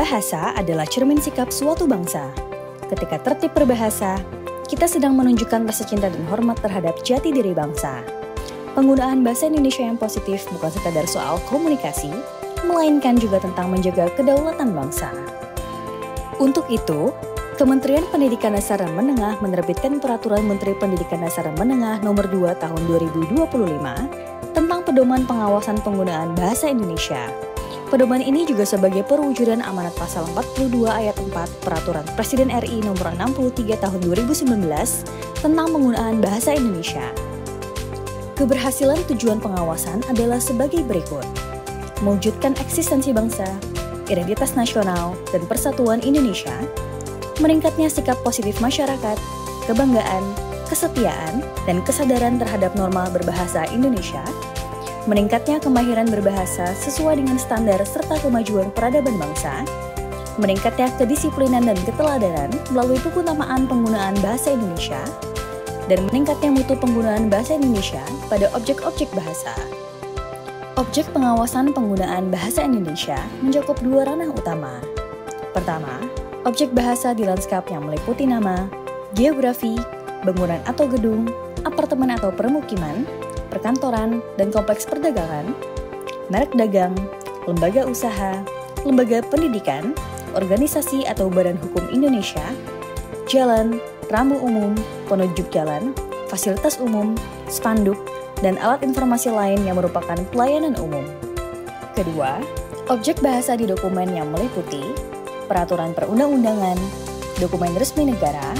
Bahasa adalah cermin sikap suatu bangsa. Ketika tertib berbahasa, kita sedang menunjukkan rasa cinta dan hormat terhadap jati diri bangsa. Penggunaan bahasa Indonesia yang positif bukan sekadar soal komunikasi, melainkan juga tentang menjaga kedaulatan bangsa. Untuk itu, Kementerian Pendidikan Dasar dan Menengah menerbitkan Peraturan Menteri Pendidikan Dasar dan Menengah Nomor 2 Tahun 2025 tentang pedoman pengawasan penggunaan bahasa Indonesia. Pedoman ini juga sebagai perwujudan amanat pasal 42 ayat 4 Peraturan Presiden RI Nomor 63 Tahun 2019 tentang penggunaan bahasa Indonesia. Keberhasilan tujuan pengawasan adalah sebagai berikut: mewujudkan eksistensi bangsa, identitas nasional, dan persatuan Indonesia, meningkatnya sikap positif masyarakat, kebanggaan, kesetiaan, dan kesadaran terhadap norma berbahasa Indonesia, meningkatnya kemahiran berbahasa sesuai dengan standar serta kemajuan peradaban bangsa, meningkatnya kedisiplinan dan keteladanan melalui keutamaan penggunaan bahasa Indonesia, dan meningkatnya mutu penggunaan bahasa Indonesia pada objek-objek bahasa. Objek pengawasan penggunaan bahasa Indonesia mencakup dua ranah utama. Pertama, objek bahasa di lanskap yang meliputi nama, geografi, bangunan atau gedung, apartemen atau permukiman, perkantoran, dan kompleks perdagangan, merek dagang, lembaga usaha, lembaga pendidikan, organisasi atau badan hukum Indonesia, jalan, rambu umum, penunjuk jalan, fasilitas umum, spanduk, dan alat informasi lain yang merupakan pelayanan umum. Kedua, objek bahasa di dokumen yang meliputi peraturan perundang-undangan, dokumen resmi negara,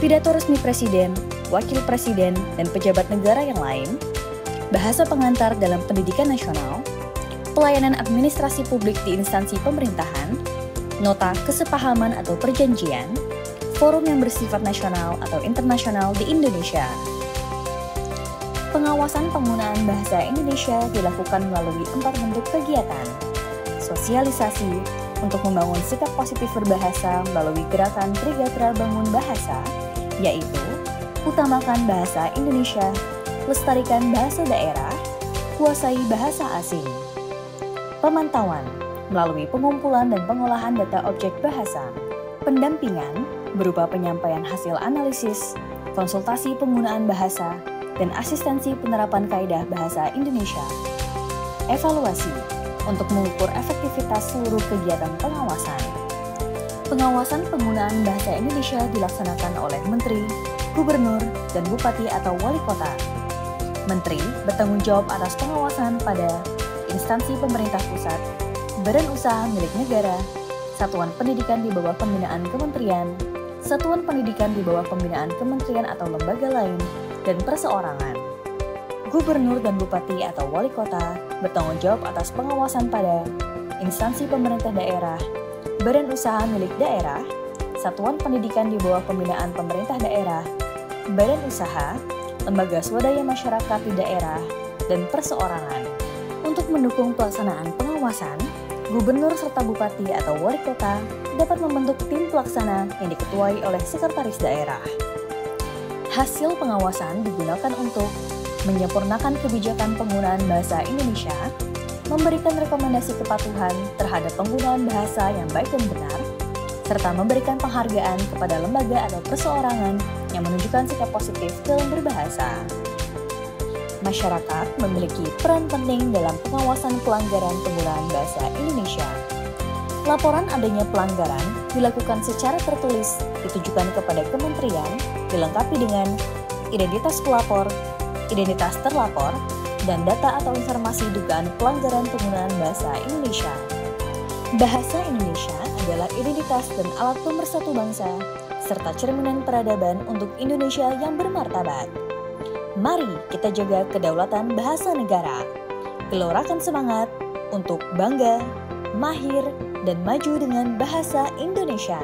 pidato resmi presiden, wakil presiden, dan pejabat negara yang lain, bahasa pengantar dalam pendidikan nasional, pelayanan administrasi publik di instansi pemerintahan, nota kesepahaman atau perjanjian, forum yang bersifat nasional atau internasional di Indonesia. Pengawasan penggunaan bahasa Indonesia dilakukan melalui 4 bentuk kegiatan. Sosialisasi, untuk membangun sikap positif berbahasa melalui gerakan Trigatra Bangun Bahasa, yaitu utamakan bahasa Indonesia, lestarikan bahasa daerah, kuasai bahasa asing. Pemantauan, melalui pengumpulan dan pengolahan data objek bahasa. Pendampingan, berupa penyampaian hasil analisis, konsultasi penggunaan bahasa, dan asistensi penerapan kaidah bahasa Indonesia. Evaluasi, untuk mengukur efektivitas seluruh kegiatan pengawasan. Pengawasan penggunaan bahasa Indonesia dilaksanakan oleh Menteri, Gubernur, dan Bupati atau Wali Kota. Menteri bertanggung jawab atas pengawasan pada instansi pemerintah pusat, badan usaha milik negara, satuan pendidikan di bawah pembinaan kementerian, satuan pendidikan di bawah pembinaan kementerian atau lembaga lain, dan perseorangan. Gubernur dan Bupati atau Wali Kota bertanggung jawab atas pengawasan pada instansi pemerintah daerah, badan usaha milik daerah, satuan pendidikan di bawah pembinaan pemerintah daerah, badan usaha, lembaga swadaya masyarakat di daerah, dan perseorangan. Untuk mendukung pelaksanaan pengawasan, Gubernur serta Bupati atau Wali Kota dapat membentuk tim pelaksana yang diketuai oleh Sekretaris Daerah. Hasil pengawasan digunakan untuk menyempurnakan kebijakan penggunaan bahasa Indonesia, memberikan rekomendasi kepatuhan terhadap penggunaan bahasa yang baik dan benar, serta memberikan penghargaan kepada lembaga atau perseorangan yang menunjukkan sikap positif dalam berbahasa. Masyarakat memiliki peran penting dalam pengawasan pelanggaran penggunaan bahasa Indonesia. Laporan adanya pelanggaran dilakukan secara tertulis, ditujukan kepada kementerian, dilengkapi dengan identitas pelapor, identitas terlapor, dan data atau informasi dugaan pelanggaran penggunaan bahasa Indonesia. Bahasa Indonesia adalah identitas dan alat pemersatu bangsa, serta cerminan peradaban untuk Indonesia yang bermartabat. Mari kita jaga kedaulatan bahasa negara, gelorakan semangat untuk bangga, mahir, dan maju dengan bahasa Indonesia.